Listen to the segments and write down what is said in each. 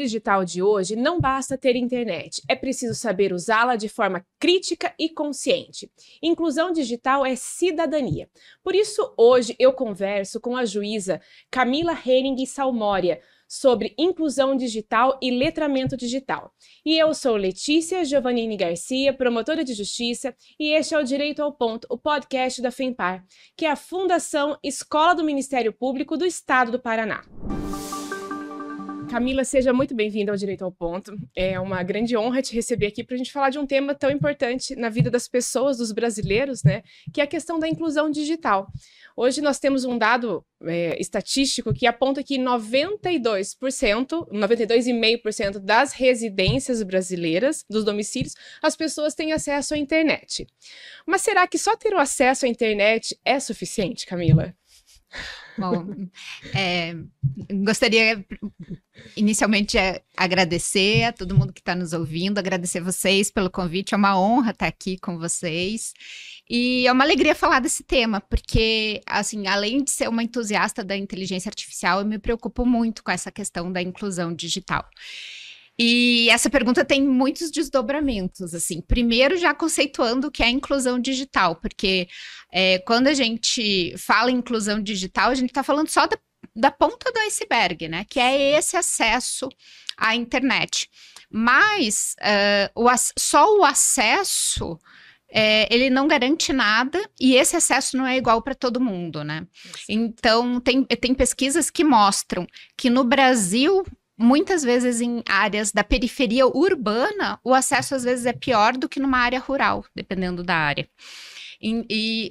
digital de hoje não basta ter internet, é preciso saber usá-la de forma crítica e consciente. Inclusão digital é cidadania. Por isso, hoje eu converso com a juíza Camila Henning Salmoria sobre inclusão digital e letramento digital. E eu sou Letícia Giovannini Garcia, promotora de justiça, e este é o Direito ao Ponto, o podcast da FEMPAR, que é a Fundação Escola do Ministério Público do Estado do Paraná. Camila, seja muito bem-vinda ao Direito ao Ponto. É uma grande honra te receber aqui para a gente falar de um tema tão importante na vida das pessoas, dos brasileiros, né? Que é a questão da inclusão digital. Hoje nós temos um dado estatístico que aponta que 92,5% das residências brasileiras, dos domicílios, as pessoas têm acesso à internet. Mas será que só ter o acesso à internet é suficiente, Camila? Bom, gostaria inicialmente de agradecer a todo mundo que está nos ouvindo, agradecer vocês pelo convite, é uma honra estar aqui com vocês e é uma alegria falar desse tema, porque, assim, além de ser uma entusiasta da inteligência artificial, eu me preocupo muito com essa questão da inclusão digital. E essa pergunta tem muitos desdobramentos, assim. Primeiro, já conceituando o que é inclusão digital, porque quando a gente fala em inclusão digital, a gente está falando só da ponta do iceberg, né? Que é esse acesso à internet. Mas só o acesso, ele não garante nada e esse acesso não é igual para todo mundo, né? Então, tem pesquisas que mostram que no Brasil, muitas vezes em áreas da periferia urbana, o acesso às vezes é pior do que numa área rural, dependendo da área.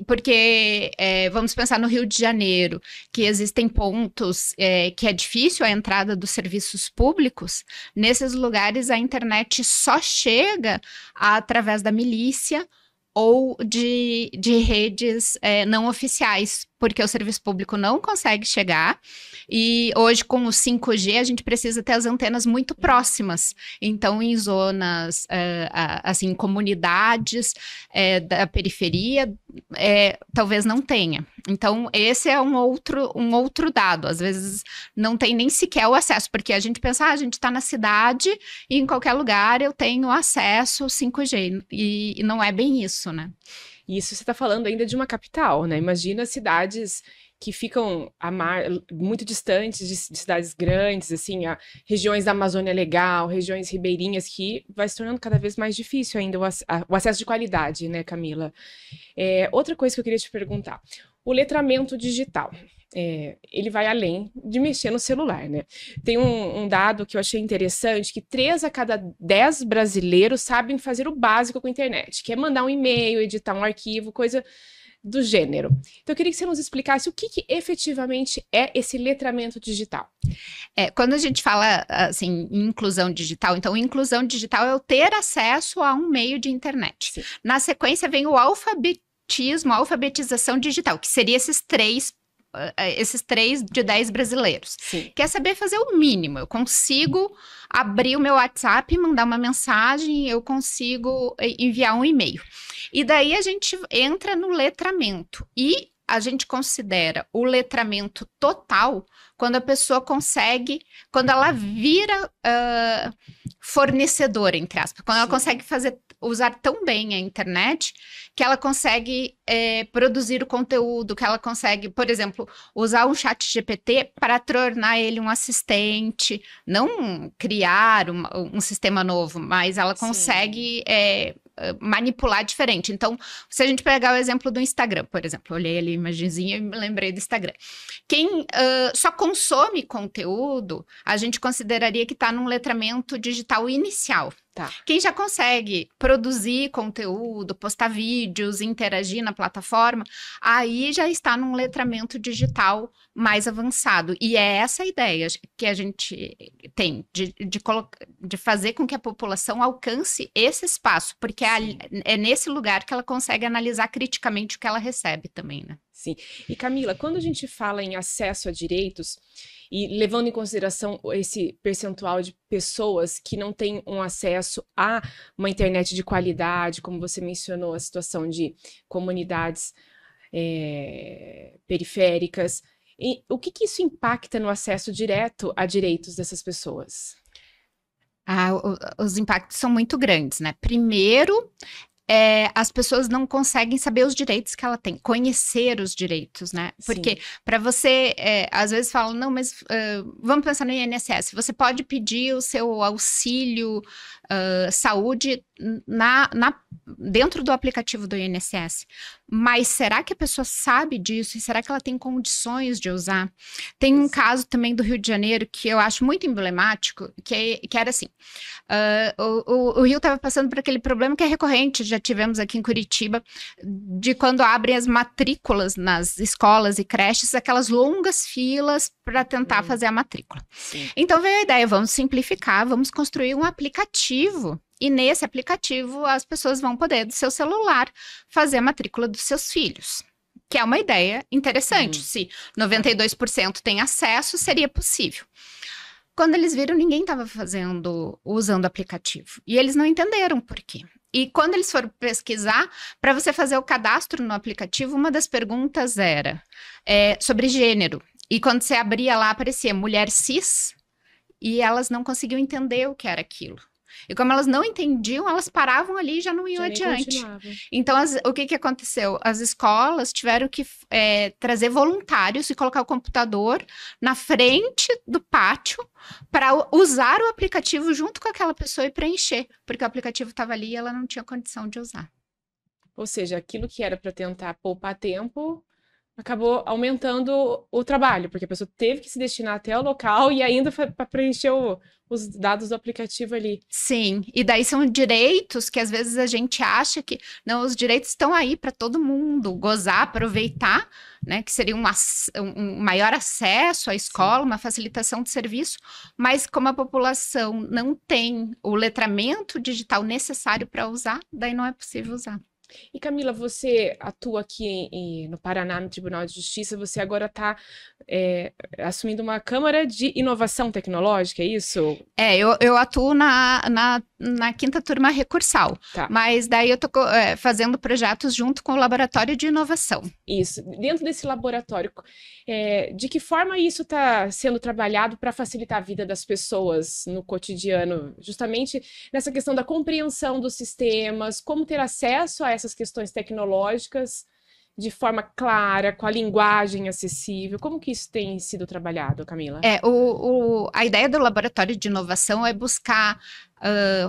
Porque vamos pensar no Rio de Janeiro, que existem pontos que é difícil a entrada dos serviços públicos. Nesses lugares a internet só chega através da milícia ou de redes não oficiais, porque o serviço público não consegue chegar, e hoje com o 5G a gente precisa ter as antenas muito próximas, então em zonas, assim, comunidades da periferia, talvez não tenha. Então esse é um outro dado, às vezes não tem nem sequer o acesso, porque a gente pensa, a gente está na cidade e em qualquer lugar eu tenho acesso ao 5G, e não é bem isso, né? Isso você está falando ainda de uma capital, né? Imagina cidades que ficam muito distantes de cidades grandes, assim, regiões da Amazônia Legal, regiões ribeirinhas, que vai se tornando cada vez mais difícil ainda o acesso de qualidade, né, Camila? Outra coisa que eu queria te perguntar, o letramento digital. Ele vai além de mexer no celular, né? Tem um dado que eu achei interessante, que 3 a cada 10 brasileiros sabem fazer o básico com a internet, que é mandar um e-mail, editar um arquivo, coisa do gênero. Então eu queria que você nos explicasse o que efetivamente é esse letramento digital. Quando a gente fala, assim, em inclusão digital, então inclusão digital é o ter acesso a um meio de internet. Sim. Na sequência vem o alfabetismo, a alfabetização digital, que seria esses 3 de 10 brasileiros. Sim. Quer saber fazer o mínimo. Eu consigo abrir o meu WhatsApp, mandar uma mensagem, eu consigo enviar um e-mail. E daí a gente entra no letramento. E a gente considera o letramento total quando a pessoa consegue, quando ela vira fornecedora, entre aspas, quando ela consegue usar tão bem a internet que ela consegue produzir o conteúdo, que ela consegue, por exemplo, usar um chat GPT para tornar ele um assistente, não criar um sistema novo, mas ela consegue manipular diferente. Então, se a gente pegar o exemplo do Instagram, por exemplo, olhei ali a imagenzinha e me lembrei do Instagram. Quem só consome conteúdo, a gente consideraria que está num letramento digital inicial. Tá. Quem já consegue produzir conteúdo, postar vídeos, interagir na plataforma, aí já está num letramento digital mais avançado. E é essa a ideia que a gente tem de fazer com que a população alcance esse espaço, porque é nesse lugar que ela consegue analisar criticamente o que ela recebe também, né? Sim. E Camila, quando a gente fala em acesso a direitos, e levando em consideração esse percentual de pessoas que não têm um acesso a uma internet de qualidade, como você mencionou, a situação de comunidades periféricas, e o que isso impacta no acesso direto a direitos dessas pessoas? Os impactos são muito grandes, né? Primeiro, as pessoas não conseguem saber os direitos que ela tem, conhecer os direitos, né? Porque para você, às vezes falam, não, mas vamos pensar no INSS, você pode pedir o seu auxílio saúde dentro do aplicativo do INSS, mas será que a pessoa sabe disso? E será que ela tem condições de usar? Tem um caso também do Rio de Janeiro que eu acho muito emblemático, que era assim, o Rio estava passando por aquele problema que é recorrente, já tivemos aqui em Curitiba, de quando abrem as matrículas nas escolas e creches, aquelas longas filas para tentar fazer a matrícula. Sim. Então veio a ideia, vamos simplificar, vamos construir um aplicativo. E nesse aplicativo as pessoas vão poder, do seu celular, fazer a matrícula dos seus filhos. Que é uma ideia interessante. Se 92% tem acesso, seria possível. Quando eles viram, ninguém estava usando o aplicativo. E eles não entenderam por quê. E quando eles foram pesquisar, para você fazer o cadastro no aplicativo, uma das perguntas era sobre gênero. E quando você abria lá, aparecia mulher cis, e elas não conseguiam entender o que era aquilo. E como elas não entendiam, elas paravam ali e já não iam adiante. Então, o que aconteceu? As escolas tiveram que trazer voluntários e colocar o computador na frente do pátio para usar o aplicativo junto com aquela pessoa e preencher, porque o aplicativo estava ali e ela não tinha condição de usar. Ou seja, aquilo que era para tentar poupar tempo acabou aumentando o trabalho, porque a pessoa teve que se destinar até o local e ainda para preencher os dados do aplicativo ali. Sim, e daí são direitos que às vezes a gente acha que, não, os direitos estão aí para todo mundo gozar, aproveitar, né, que seria um maior acesso à escola, uma facilitação de serviço, mas como a população não tem o letramento digital necessário para usar, daí não é possível usar. E Camila, você atua aqui no Paraná, no Tribunal de Justiça, você agora está assumindo uma Câmara de Inovação Tecnológica, é isso? Eu atuo na 5ª Turma Recursal, mas daí eu estou fazendo projetos junto com o Laboratório de Inovação. Isso, dentro desse laboratório, de que forma isso está sendo trabalhado para facilitar a vida das pessoas no cotidiano, justamente nessa questão da compreensão dos sistemas, como ter acesso a essas questões tecnológicas de forma clara, com a linguagem acessível? Como que isso tem sido trabalhado, Camila? A ideia do Laboratório de Inovação é buscar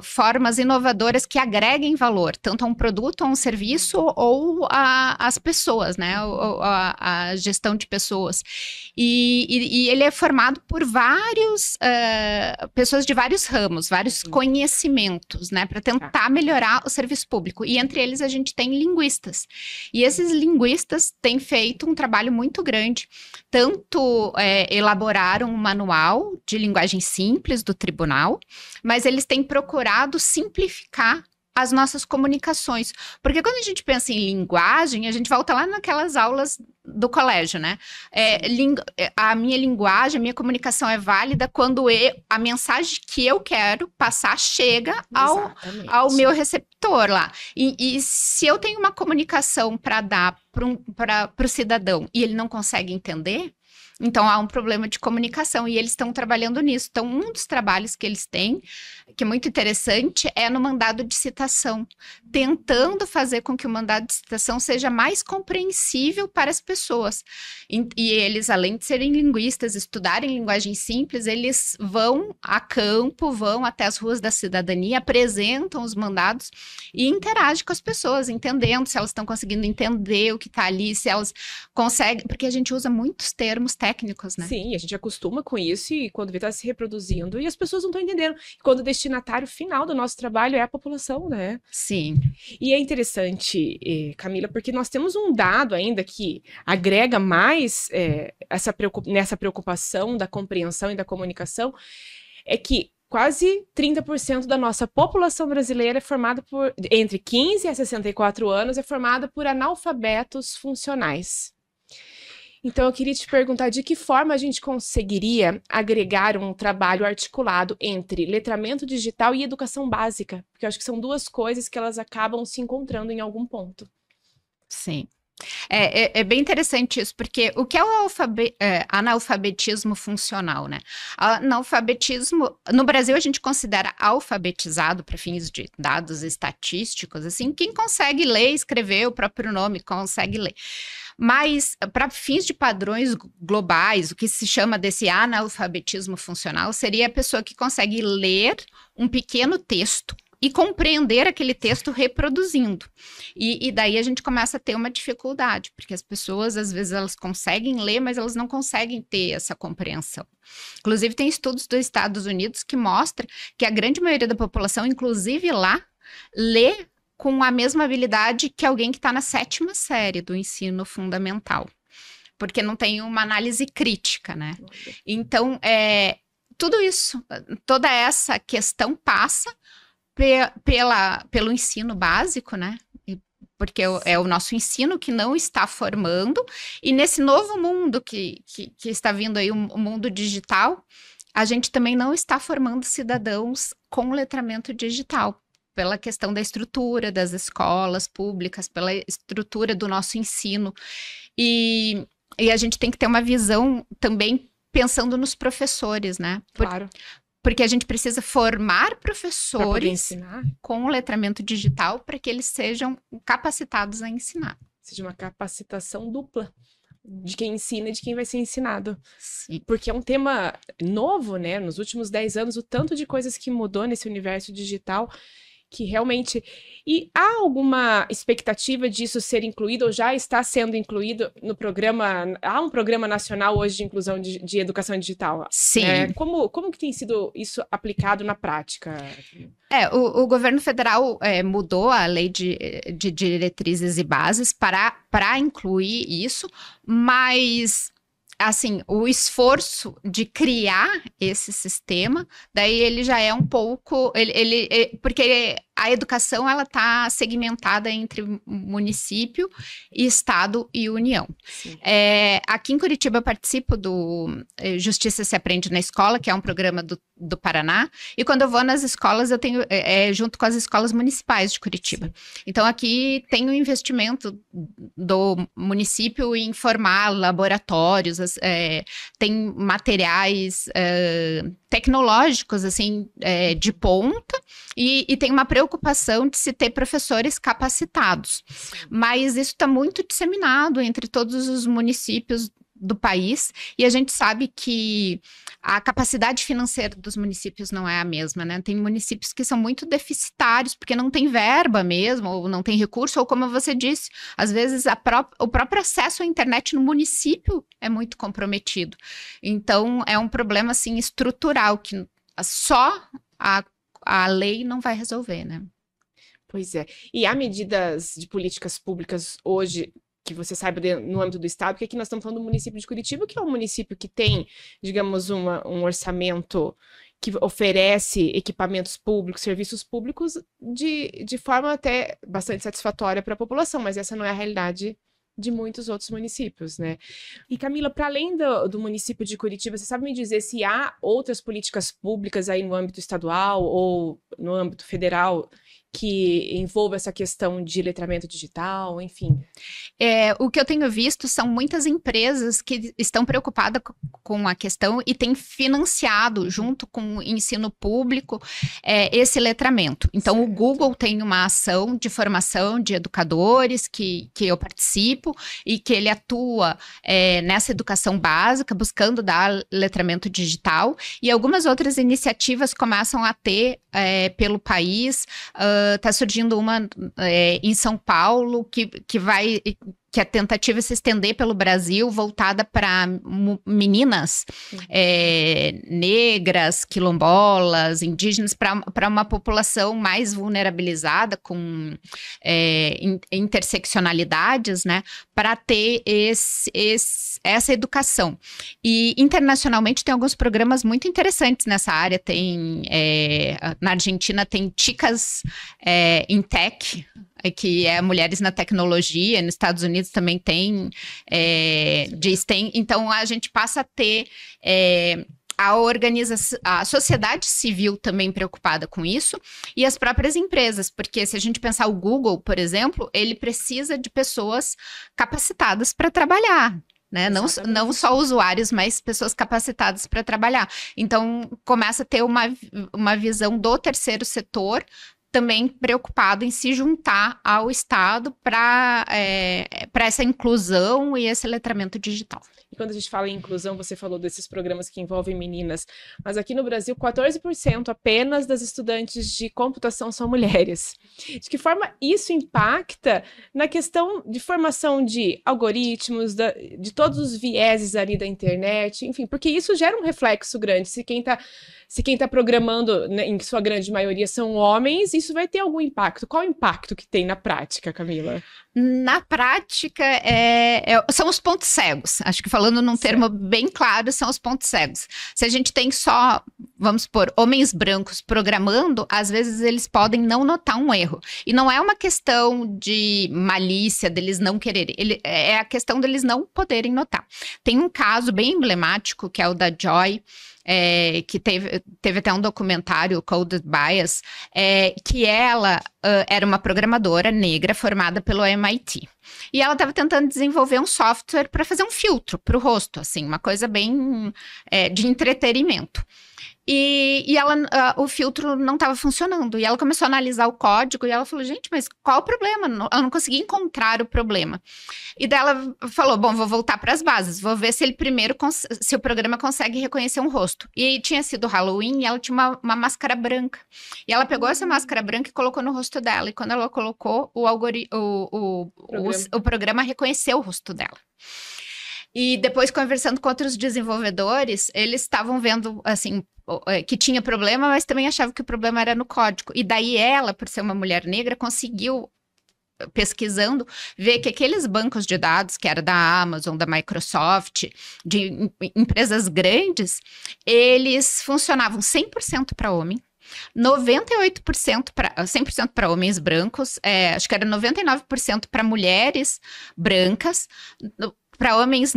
formas inovadoras que agreguem valor, tanto a um produto, a um serviço ou às pessoas, né? A gestão de pessoas. E ele é formado por pessoas de vários ramos, vários conhecimentos, né? Para tentar melhorar o serviço público. E entre eles a gente tem linguistas. E esses linguistas têm feito um trabalho muito grande, tanto elaboraram um manual de linguagem simples do tribunal, mas eles têm procurado simplificar as nossas comunicações. Porque quando a gente pensa em linguagem, a gente volta lá naquelas aulas do colégio, né? A minha linguagem, a minha comunicação é válida quando a mensagem que eu quero passar chega ao meu receptor lá. E se eu tenho uma comunicação para dar para o cidadão e ele não consegue entender, então há um problema de comunicação e eles estão trabalhando nisso. Então, um dos trabalhos que eles têm, que é muito interessante, é no mandado de citação, tentando fazer com que o mandado de citação seja mais compreensível para as pessoas. E eles, além de serem linguistas, estudarem linguagem simples, eles vão a campo, vão até as ruas da cidadania, apresentam os mandados e interagem com as pessoas, entendendo se elas estão conseguindo entender o que está ali, se elas conseguem, porque a gente usa muitos termos técnicos, né? Sim, a gente acostuma com isso e quando vê tá se reproduzindo e as pessoas não estão entendendo. Quando o destinatário final do nosso trabalho é a população, né? Sim. E é interessante, Camila, porque nós temos um dado ainda que agrega mais nessa preocupação da compreensão e da comunicação, é que quase 30% da nossa população brasileira é formada entre 15 a 64 anos, é formada por analfabetos funcionais. Então, eu queria te perguntar de que forma a gente conseguiria agregar um trabalho articulado entre letramento digital e educação básica, porque eu acho que são duas coisas que elas acabam se encontrando em algum ponto. Sim. É bem interessante isso, porque o que é o analfabetismo funcional, né? Analfabetismo, no Brasil a gente considera alfabetizado para fins de dados estatísticos, assim, quem consegue ler e escrever o próprio nome, consegue ler. Mas, para fins de padrões globais, o que se chama desse analfabetismo funcional seria a pessoa que consegue ler um pequeno texto e compreender aquele texto reproduzindo. E daí a gente começa a ter uma dificuldade, porque as pessoas, às vezes, elas conseguem ler, mas elas não conseguem ter essa compreensão. Inclusive, tem estudos dos Estados Unidos que mostram que a grande maioria da população, inclusive lá, lê com a mesma habilidade que alguém que está na 7ª série do ensino fundamental, porque não tem uma análise crítica, né? Então, tudo isso, toda essa questão passa pelo ensino básico, né? Porque é o nosso ensino que não está formando, e nesse novo mundo que está vindo aí, o mundo digital, a gente também não está formando cidadãos com letramento digital, pela questão da estrutura das escolas públicas, pela estrutura do nosso ensino, e a gente tem que ter uma visão também pensando nos professores, né? Claro. Porque a gente precisa formar professores com o letramento digital para que eles sejam capacitados a ensinar. Seja uma capacitação dupla de quem ensina e de quem vai ser ensinado. Sim. Porque é um tema novo, né? Nos últimos 10 anos, o tanto de coisas que mudou nesse universo digital, que realmente... E há alguma expectativa disso ser incluído, ou já está sendo incluído no programa... Há um programa nacional hoje de inclusão de educação digital? Sim. Como que tem sido isso aplicado na prática? O governo federal mudou a lei de diretrizes e bases para incluir isso, mas... assim, o esforço de criar esse sistema, daí ele já é um pouco... porque a educação, ela está segmentada entre município, estado e União. Aqui em Curitiba eu participo do Justiça se Aprende na Escola, que é um programa do Paraná, e quando eu vou nas escolas, eu tenho, junto com as escolas municipais de Curitiba. Sim. Então, aqui tem um investimento do município em formar laboratórios, tem materiais tecnológicos, assim, de ponta, e tem uma preocupação de se ter professores capacitados. Mas isso está muito disseminado entre todos os municípios do país, e a gente sabe que a capacidade financeira dos municípios não é a mesma, né? Tem municípios que são muito deficitários, porque não tem verba mesmo, ou não tem recurso, ou como você disse, às vezes o próprio acesso à internet no município é muito comprometido. Então, é um problema, assim, estrutural, que só a lei não vai resolver, né? Pois é. E há medidas de políticas públicas hoje, que você saiba no âmbito do estado, porque aqui nós estamos falando do município de Curitiba, que é um município que tem, digamos, um orçamento que oferece equipamentos públicos, serviços públicos de forma até bastante satisfatória para a população, mas essa não é a realidade de muitos outros municípios, né? E Camila, para além do município de Curitiba, você sabe me dizer se há outras políticas públicas aí no âmbito estadual ou no âmbito federal que envolva essa questão de letramento digital, enfim? O que eu tenho visto são muitas empresas que estão preocupadas com a questão e têm financiado, junto com o ensino público, esse letramento. Então, certo. O Google tem uma ação de formação de educadores que eu participo e que ele atua nessa educação básica, buscando dar letramento digital, e algumas outras iniciativas começam a ter pelo país. Está surgindo uma em São Paulo que a tentativa é se estender pelo Brasil, voltada para meninas negras, quilombolas, indígenas, para uma população mais vulnerabilizada, com interseccionalidades, né, para ter essa educação. E internacionalmente tem alguns programas muito interessantes nessa área. Tem, na Argentina tem Chicas in Tech, que é Mulheres na Tecnologia. Nos Estados Unidos também tem de STEM. Então, a gente passa a ter a sociedade civil também preocupada com isso e as próprias empresas, porque se a gente pensar o Google, por exemplo, ele precisa de pessoas capacitadas para trabalhar. Né? Não só usuários, mas pessoas capacitadas para trabalhar. Então, começa a ter uma visão do terceiro setor também preocupado em se juntar ao Estado para essa inclusão e esse letramento digital. E quando a gente fala em inclusão, você falou desses programas que envolvem meninas, mas aqui no Brasil, 14% apenas das estudantes de computação são mulheres. De que forma isso impacta na questão de formação de algoritmos, de todos os vieses ali da internet, enfim, porque isso gera um reflexo grande. Se quem está programando, né, em sua grande maioria, são homens, isso vai ter algum impacto. Qual o impacto que tem na prática, Camila? Na prática, são os pontos cegos. Acho que falando num termo bem claro, são os pontos cegos. Se a gente tem só, vamos supor, homens brancos programando, às vezes eles podem não notar um erro. E não é uma questão de malícia, deles não quererem. É a questão deles não poderem notar. Tem um caso bem emblemático, que é o da Joy, que teve até um documentário, Coded Bias, que ela era uma programadora negra formada pelo MIT. E ela estava tentando desenvolver um software para fazer um filtro para o rosto, assim, uma coisa bem de entretenimento. E o filtro não estava funcionando. E ela começou a analisar o código e ela falou, gente, mas qual o problema? Eu não consegui encontrar o problema. E daí ela falou, bom, vou voltar para as bases, vou ver se se o programa consegue reconhecer um rosto. E tinha sido Halloween e ela tinha uma máscara branca. E ela pegou essa máscara branca e colocou no rosto dela. E quando ela colocou, o programa reconheceu o rosto dela. E depois, conversando com outros desenvolvedores, eles estavam vendo, assim, que tinha problema, mas também achavam que o problema era no código. E daí ela, por ser uma mulher negra, conseguiu, pesquisando, ver que aqueles bancos de dados, que era da Amazon, da Microsoft, de empresas grandes, eles funcionavam 100% para homem, 98% 100% para homens brancos, acho que era 99% para mulheres brancas. Para homens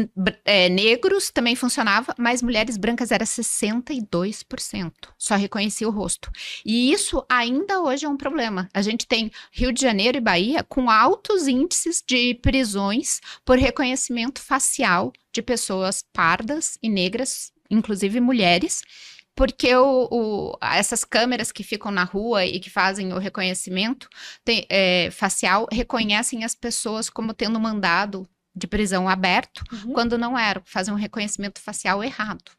negros também funcionava, mas mulheres brancas era 62%. Só reconhecia o rosto. E isso ainda hoje é um problema. A gente tem Rio de Janeiro e Bahia com altos índices de prisões por reconhecimento facial de pessoas pardas e negras, inclusive mulheres, porque essas câmeras que ficam na rua e que fazem o reconhecimento facial reconhecem as pessoas como tendo mandado de prisão aberto, quando não era, fazem um reconhecimento facial errado.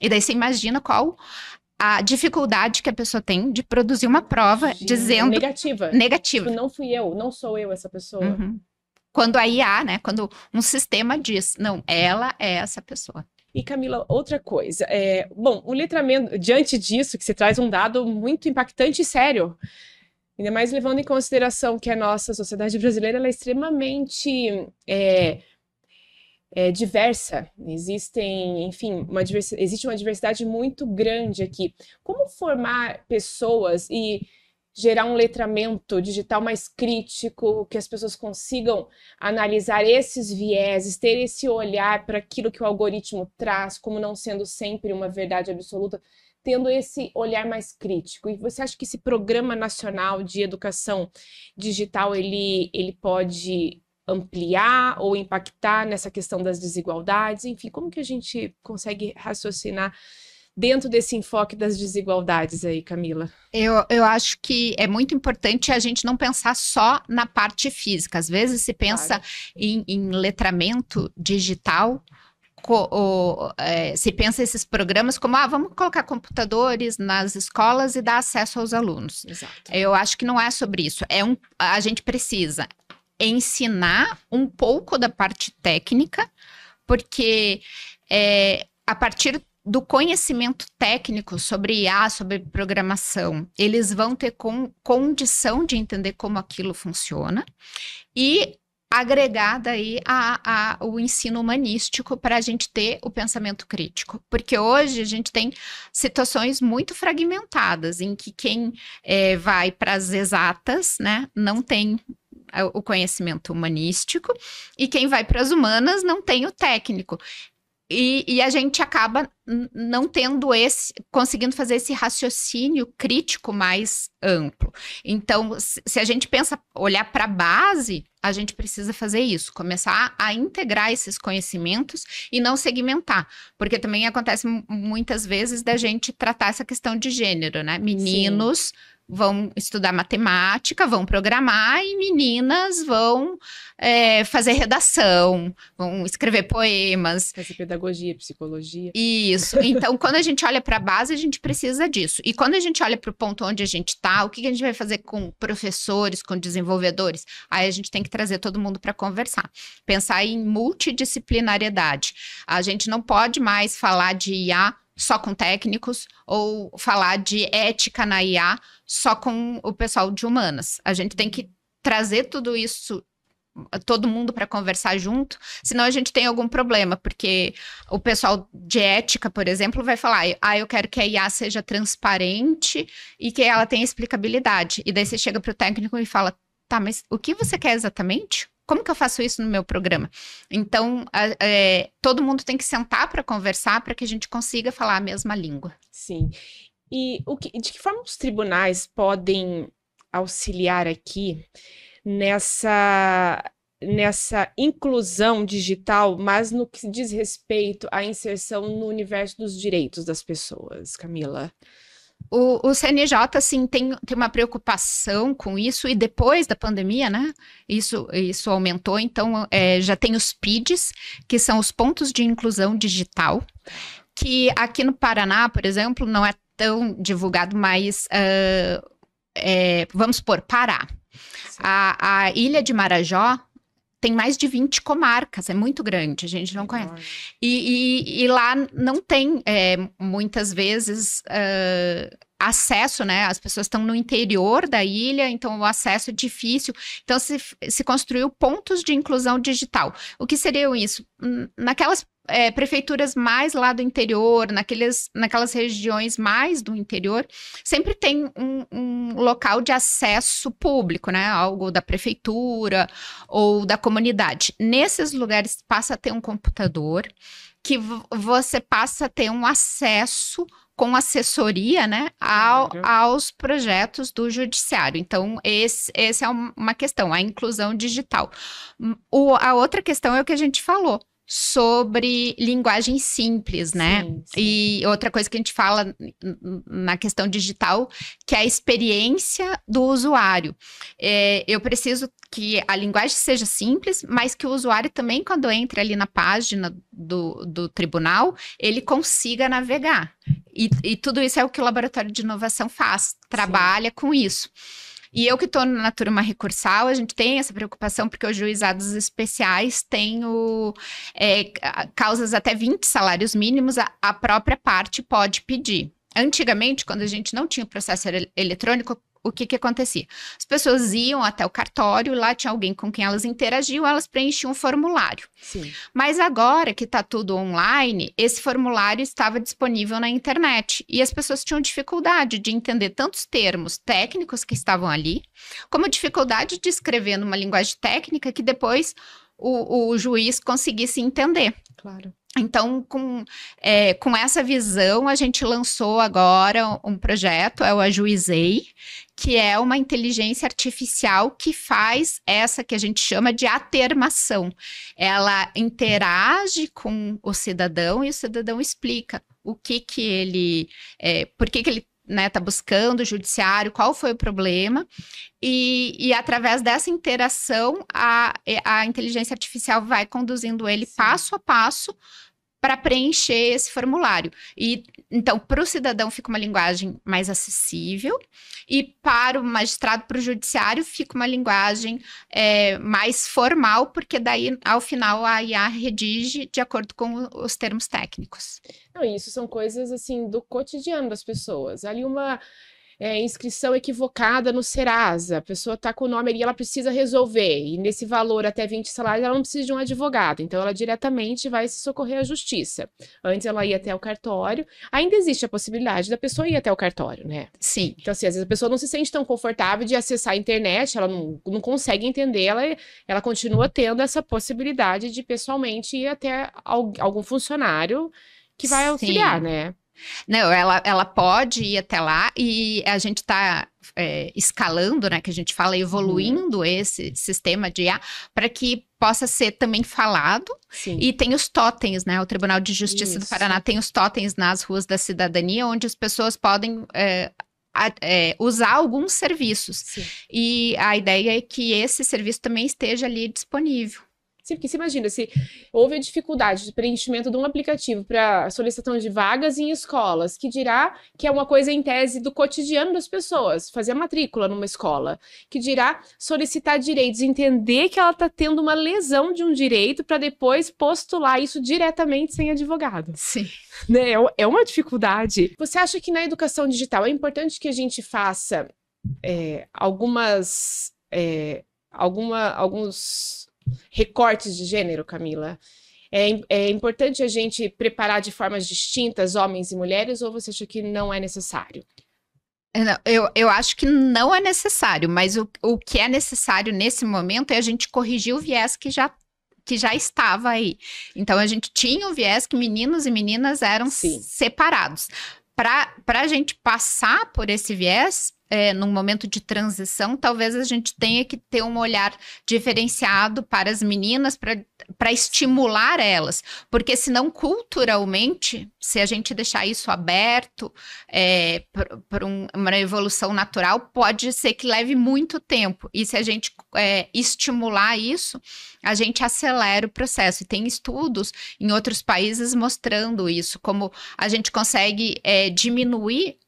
E daí você imagina qual a dificuldade que a pessoa tem de produzir uma prova dizendo... Negativa. Negativa. Tipo, não fui eu, não sou eu essa pessoa. Quando a IA, né, quando um sistema diz, não, ela é essa pessoa. E Camila, outra coisa, bom, o letramento, diante disso, que você traz um dado muito impactante e sério, ainda mais levando em consideração que a nossa sociedade brasileira ela é extremamente diversa. Existem, enfim, existe uma diversidade muito grande aqui. Como formar pessoas e gerar um letramento digital mais crítico, que as pessoas consigam analisar esses vieses, ter esse olhar para aquilo que o algoritmo traz, como não sendo sempre uma verdade absoluta, tendo esse olhar mais crítico. E você acha que esse Programa Nacional de Educação Digital, ele pode ampliar ou impactar nessa questão das desigualdades? Enfim, como que a gente consegue raciocinar dentro desse enfoque das desigualdades aí, Camila? Eu acho que é muito importante a gente não pensar só na parte física. Às vezes se pensa em letramento digital, se pensa esses programas como, vamos colocar computadores nas escolas e dar acesso aos alunos. Exato. Eu acho que não é sobre isso. A gente precisa ensinar um pouco da parte técnica, porque a partir do conhecimento técnico sobre IA, sobre programação, eles vão ter condição de entender como aquilo funciona e agregar daí o ensino humanístico para a gente ter o pensamento crítico. Porque hoje a gente tem situações muito fragmentadas, em que quem vai para as exatas, né, não tem o conhecimento humanístico, e quem vai para as humanas não tem o técnico. E a gente acaba não tendo conseguindo fazer esse raciocínio crítico mais amplo. Então, se a gente pensa, olhar para a base, a gente precisa fazer isso, começar a integrar esses conhecimentos e não segmentar, porque também acontece muitas vezes da gente tratar essa questão de gênero, né? Meninos vão estudar matemática, vão programar, e meninas vão fazer redação, vão escrever poemas. Fazer pedagogia, psicologia. Isso. Então, quando a gente olha para a base, a gente precisa disso. E quando a gente olha para o ponto onde a gente está, o que a gente vai fazer com professores, com desenvolvedores? Aí a gente tem que trazer todo mundo para conversar. Pensar em multidisciplinariedade. A gente não pode mais falar de IA só com técnicos, ou falar de ética na IA só com o pessoal de humanas. A gente tem que trazer tudo isso, todo mundo para conversar junto, senão a gente tem algum problema, porque o pessoal de ética, por exemplo, vai falar, eu quero que a IA seja transparente e que ela tenha explicabilidade. E daí você chega para o técnico e fala, tá, mas o que você quer exatamente? Como que eu faço isso no meu programa? Então, todo mundo tem que sentar para conversar para que a gente consiga falar a mesma língua. Sim. E de que forma os tribunais podem auxiliar aqui nessa inclusão digital, mas no que diz respeito à inserção no universo dos direitos das pessoas, Camila? O CNJ, assim, tem uma preocupação com isso, e depois da pandemia, né, isso aumentou, então já tem os PIDs, que são os pontos de inclusão digital, que aqui no Paraná, por exemplo, não é tão divulgado, mas vamos supor, Pará. A ilha de Marajó tem mais de 20 comarcas, é muito grande, a gente não conhece. E lá não tem, muitas vezes, acesso, né? As pessoas estão no interior da ilha, então o acesso é difícil. Então, se construiu pontos de inclusão digital. O que seriam isso? Naquelas prefeituras mais lá do interior, naquelas regiões mais do interior, sempre tem um local de acesso público, né? Algo da prefeitura ou da comunidade. Nesses lugares passa a ter um computador que você passa a ter um acesso com assessoria, né, aos projetos do judiciário. Então, essa é uma questão, a inclusão digital. A outra questão é o que a gente falou, sobre linguagem simples, né? Sim. E outra coisa que a gente fala na questão digital, que é a experiência do usuário. Eu preciso que a linguagem seja simples, mas que o usuário também, quando entra ali na página do tribunal, ele consiga navegar. E tudo isso é o que o Laboratório de Inovação faz, trabalha com isso. E eu que estou na turma recursal, a gente tem essa preocupação, porque os juizados especiais têm causas até 20 salários mínimos, a própria parte pode pedir. Antigamente, quando a gente não tinha o processo eletrônico, o que acontecia? As pessoas iam até o cartório, lá tinha alguém com quem elas interagiam, elas preenchiam um formulário. Sim. Mas agora que está tudo online, esse formulário estava disponível na internet, e as pessoas tinham dificuldade de entender tantos termos técnicos que estavam ali, como dificuldade de escrever numa linguagem técnica que depois o juiz conseguisse entender. Claro. Então, com essa visão, a gente lançou agora um projeto, é o Ajuizei, que é uma inteligência artificial que faz essa que a gente chama de atermação. Ela interage com o cidadão e o cidadão explica o que ele... por que ele está buscando o judiciário, qual foi o problema, e através dessa interação, a inteligência artificial vai conduzindo ele passo a passo para preencher esse formulário. E então, para o cidadão fica uma linguagem mais acessível, e para o magistrado, para o judiciário, fica uma linguagem mais formal, porque daí, ao final, a IA redige de acordo com os termos técnicos. Não, isso são coisas, assim, do cotidiano das pessoas. Ali inscrição equivocada no Serasa, a pessoa está com o nome ali, ela precisa resolver, e nesse valor até 20 salários ela não precisa de um advogado, então ela diretamente vai se socorrer à justiça. Antes ela ia até o cartório, ainda existe a possibilidade da pessoa ir até o cartório, né? Sim. Então, assim, às vezes a pessoa não se sente tão confortável de acessar a internet, ela não consegue entender, ela continua tendo essa possibilidade de pessoalmente ir até algum funcionário que vai auxiliar, né? Não, ela pode ir até lá e a gente está escalando, né, que a gente fala, evoluindo esse sistema de IA para que possa ser também falado. Sim. E tem os totens, né, o Tribunal de Justiça do Paraná tem os totens nas ruas da cidadania, onde as pessoas podem usar alguns serviços. Sim. E a ideia é que esse serviço também esteja ali disponível. Sim, porque você imagina, se houve a dificuldade de preenchimento de um aplicativo para solicitação de vagas em escolas, que dirá que é uma coisa em tese do cotidiano das pessoas, fazer a matrícula numa escola, que dirá solicitar direitos, entender que ela está tendo uma lesão de um direito para depois postular isso diretamente sem advogado. Sim. Né? É uma dificuldade. Você acha que na educação digital é importante que a gente faça alguns recortes de gênero, Camila? É importante a gente preparar de formas distintas homens e mulheres, ou você acha que não é necessário? Eu acho que não é necessário, mas o que é necessário nesse momento é a gente corrigir o viés que já estava aí. Então, a gente tinha o viés que meninos e meninas eram separados. Para a gente passar por esse viés, num momento de transição, talvez a gente tenha que ter um olhar diferenciado para as meninas, para estimular elas, porque senão culturalmente, se a gente deixar isso aberto para uma evolução natural, pode ser que leve muito tempo, e se a gente estimular isso, a gente acelera o processo, e tem estudos em outros países mostrando isso, como a gente consegue diminuir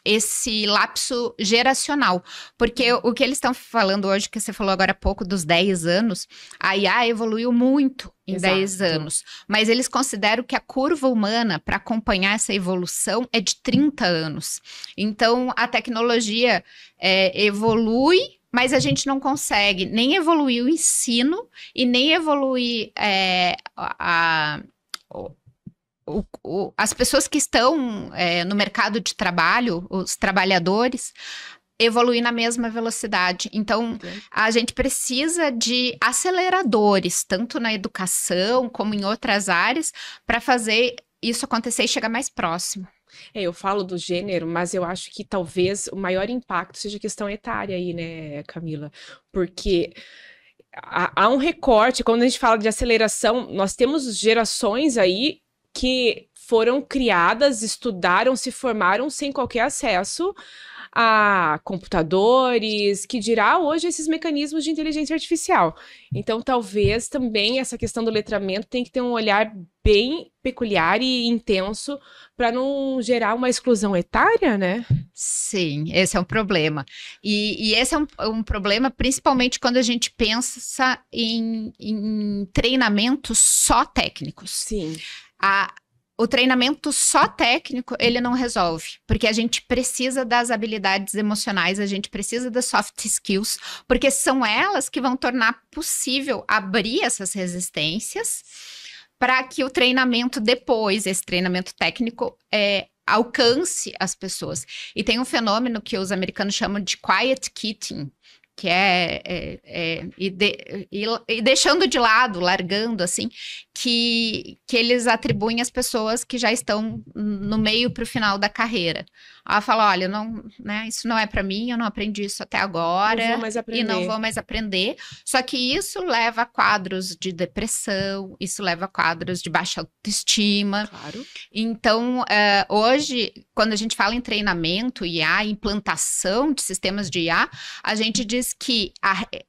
esse lapso geracional, porque o que eles estão falando hoje, que você falou agora há pouco, dos 10 anos, a IA evoluiu muito em 10 anos, mas eles consideram que a curva humana para acompanhar essa evolução é de 30 anos. Então, a tecnologia evolui, mas a gente não consegue nem evoluir o ensino e nem evoluir as pessoas que estão no mercado de trabalho, os trabalhadores, evoluir na mesma velocidade. Então, a gente precisa de aceleradores, tanto na educação como em outras áreas, para fazer isso acontecer e chegar mais próximo. Eu falo do gênero, mas eu acho que talvez o maior impacto seja a questão etária aí, né, Camila? Porque há um recorte, quando a gente fala de aceleração, nós temos gerações aí que foram criadas, estudaram, se formaram sem qualquer acesso a computadores, que dirá hoje esses mecanismos de inteligência artificial. Então, talvez também essa questão do letramento tem que ter um olhar bem peculiar e intenso para não gerar uma exclusão etária, né? Sim, esse é um problema. E esse é um problema principalmente quando a gente pensa em treinamentos só técnicos. Sim. O treinamento só técnico, ele não resolve, porque a gente precisa das habilidades emocionais, a gente precisa das soft skills, porque são elas que vão tornar possível abrir essas resistências para que o treinamento depois, esse treinamento técnico, alcance as pessoas. E tem um fenômeno que os americanos chamam de quiet quitting, que e deixando de lado, largando, assim, que eles atribuem às pessoas que já estão no meio para o final da carreira. Ela fala, olha, não, né, isso não é para mim, eu não aprendi isso até agora, e não vou mais aprender. Só que isso leva a quadros de depressão, isso leva a quadros de baixa autoestima. Claro. Então, hoje, quando a gente fala em treinamento IA, implantação de sistemas de IA, a gente diz que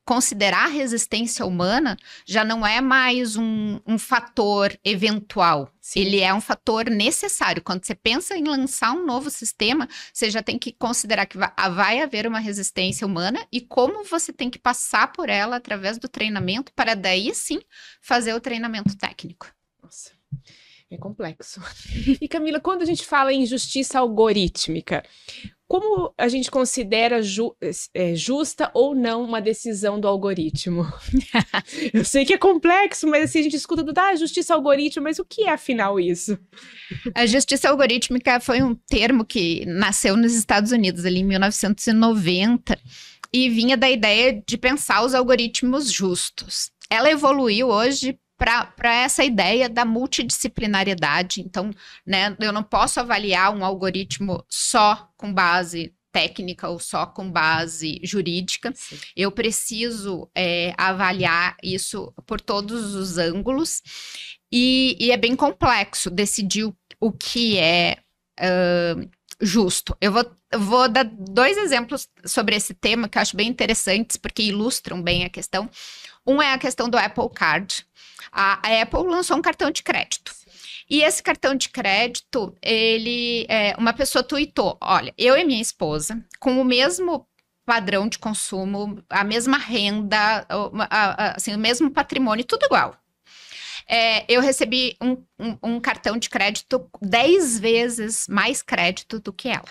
considerar a resistência humana já não é mais um fator eventual. Sim. Ele é um fator necessário. Quando você pensa em lançar um novo sistema, você já tem que considerar que vai haver uma resistência humana e como você tem que passar por ela através do treinamento para daí sim fazer o treinamento técnico. Nossa. É complexo. E Camila, quando a gente fala em justiça algorítmica, como a gente considera justa ou não uma decisão do algoritmo? Eu sei que é complexo, mas assim, a gente escuta justiça algorítmica, mas o que é afinal isso? A justiça algorítmica foi um termo que nasceu nos Estados Unidos ali em 1990 e vinha da ideia de pensar os algoritmos justos. Ela evoluiu hoje para essa ideia da multidisciplinariedade. Então, né, eu não posso avaliar um algoritmo só com base técnica ou só com base jurídica. Sim. Eu preciso avaliar isso por todos os ângulos e é bem complexo decidir o que é justo. Eu vou dar 2 exemplos sobre esse tema que eu acho bem interessantes, porque ilustram bem a questão. Um é a questão do Apple Card. A Apple lançou um cartão de crédito. E esse cartão de crédito, uma pessoa tweetou, olha, eu e minha esposa, com o mesmo padrão de consumo, a mesma renda, assim, o mesmo patrimônio, tudo igual. Eu recebi um cartão de crédito 10 vezes mais crédito do que ela.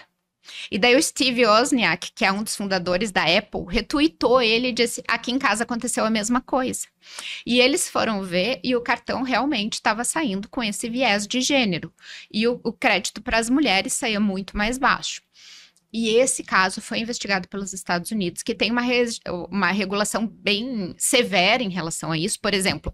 E daí o Steve Wozniak, que é um dos fundadores da Apple, retweetou ele e disse, aqui em casa aconteceu a mesma coisa. E eles foram ver e o cartão realmente estava saindo com esse viés de gênero. E o crédito para as mulheres saía muito mais baixo. E esse caso foi investigado pelos Estados Unidos, que tem uma regulação bem severa em relação a isso. Por exemplo,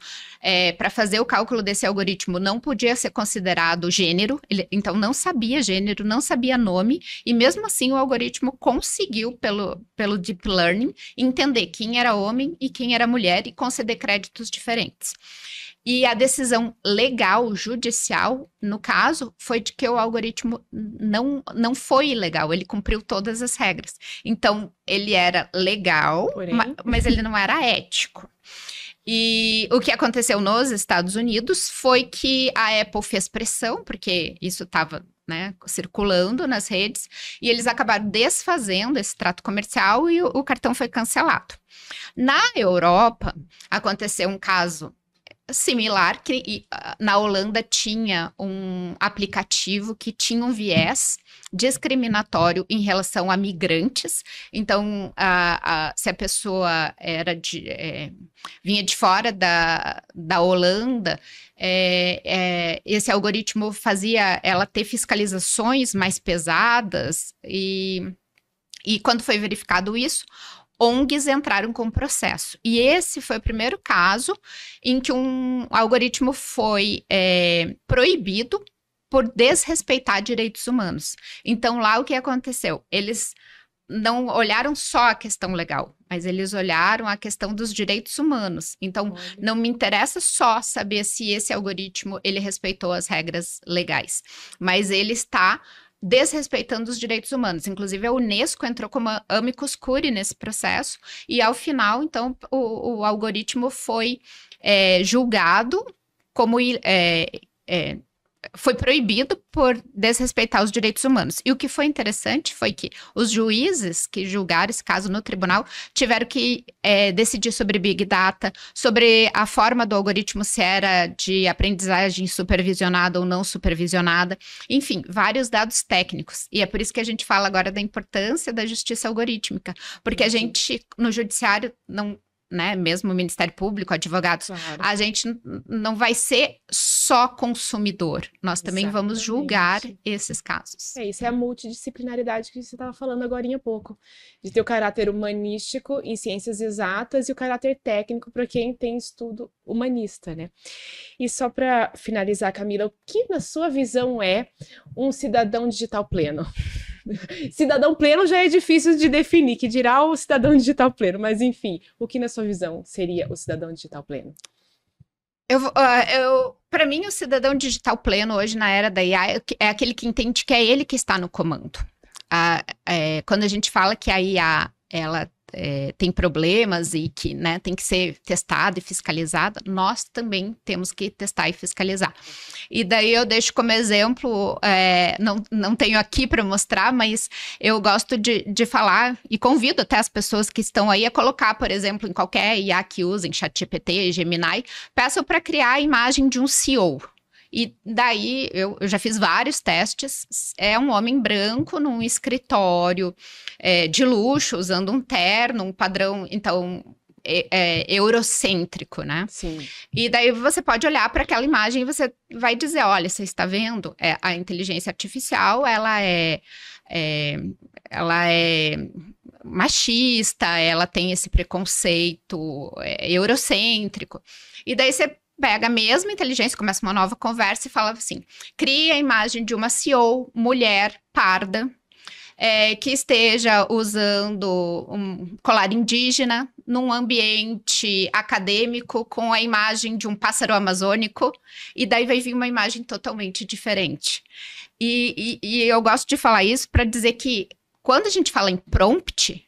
para fazer o cálculo desse algoritmo não podia ser considerado gênero, então não sabia gênero, não sabia nome, e mesmo assim o algoritmo conseguiu, pelo Deep Learning, entender quem era homem e quem era mulher e conceder créditos diferentes. E a decisão legal, judicial, no caso, foi de que o algoritmo não foi ilegal, ele cumpriu todas as regras. Então, ele era legal, mas ele não era ético. E o que aconteceu nos Estados Unidos foi que a Apple fez pressão, porque isso estava, né, circulando nas redes, e eles acabaram desfazendo esse trato comercial e o cartão foi cancelado. Na Europa, aconteceu um caso similar, que na Holanda tinha um aplicativo que tinha um viés discriminatório em relação a migrantes. Então, se a pessoa vinha de fora da Holanda, esse algoritmo fazia ela ter fiscalizações mais pesadas e quando foi verificado isso, ONGs entraram com o processo. E esse foi o primeiro caso em que um algoritmo foi proibido por desrespeitar direitos humanos. Então, lá o que aconteceu? Eles não olharam só a questão legal, mas eles olharam a questão dos direitos humanos. Então, não me interessa só saber se esse algoritmo ele respeitou as regras legais, mas ele está desrespeitando os direitos humanos. Inclusive, a Unesco entrou como amicus curiae nesse processo e, ao final, então, o algoritmo foi julgado como foi proibido por desrespeitar os direitos humanos. E o que foi interessante foi que os juízes que julgaram esse caso no tribunal tiveram que decidir sobre Big Data, sobre a forma do algoritmo, se era de aprendizagem supervisionada ou não supervisionada, enfim, vários dados técnicos. E é por isso que a gente fala agora da importância da justiça algorítmica, porque a gente, no judiciário, não... né, mesmo o Ministério Público, advogados, claro, a gente não vai ser só consumidor, nós também vamos julgar esses casos. Isso é a multidisciplinaridade que você estava falando agorinha há pouco, de ter o caráter humanístico em ciências exatas e o caráter técnico para quem tem estudo humanista, né? E só para finalizar, Camila, o que na sua visão é um cidadão digital pleno? Cidadão pleno já é difícil de definir, que dirá o cidadão digital pleno, mas enfim, o que na sua visão seria o cidadão digital pleno? Para mim, o cidadão digital pleno hoje na era da IA é aquele que entende que é ele que está no comando. Quando a gente fala que a IA, ela tem problemas e que, né, tem que ser testada e fiscalizada, nós também temos que testar e fiscalizar. E daí eu deixo como exemplo, não tenho aqui para mostrar, mas eu gosto de falar e convido até as pessoas que estão aí a colocar, por exemplo, em qualquer IA que usem, ChatGPT, Gemini, peçam para criar a imagem de um CEO. E daí eu já fiz vários testes. É um homem branco num escritório de luxo, usando um terno, um padrão, então, eurocêntrico, né? Sim. E daí você pode olhar para aquela imagem e você vai dizer, olha, você está vendo? A inteligência artificial, ela é machista, ela tem esse preconceito eurocêntrico. E daí você pega a mesma inteligência, começa uma nova conversa e fala assim, cria a imagem de uma CEO, mulher, parda, que esteja usando um colar indígena num ambiente acadêmico com a imagem de um pássaro amazônico, e daí vai vir uma imagem totalmente diferente. E eu gosto de falar isso para dizer que quando a gente fala em prompt,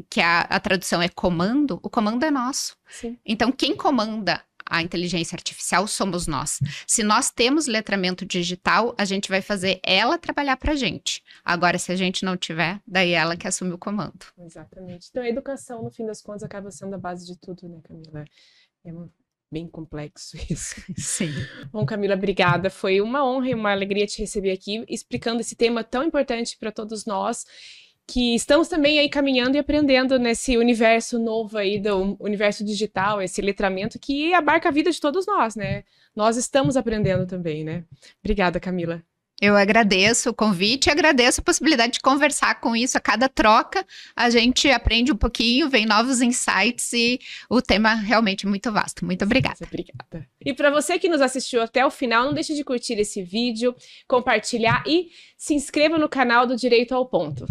que a tradução é comando, o comando é nosso. Sim. Então, quem comanda a inteligência artificial somos nós. Se nós temos letramento digital, a gente vai fazer ela trabalhar para a gente. Agora, se a gente não tiver, daí ela que assume o comando. Exatamente. Então, a educação, no fim das contas, acaba sendo a base de tudo, né, Camila? É bem complexo isso. Sim. Bom, Camila, obrigada. Foi uma honra e uma alegria te receber aqui, explicando esse tema tão importante para todos nós, que estamos também aí caminhando e aprendendo nesse universo novo aí, do universo digital, esse letramento que abarca a vida de todos nós, né? Nós estamos aprendendo também, né? Obrigada, Camila. Eu agradeço o convite e agradeço a possibilidade de conversar com isso. A cada troca, a gente aprende um pouquinho, vem novos insights e o tema realmente é muito vasto. Muito obrigada. Obrigada. E para você que nos assistiu até o final, não deixe de curtir esse vídeo, compartilhar e se inscreva no canal do Direito ao Ponto.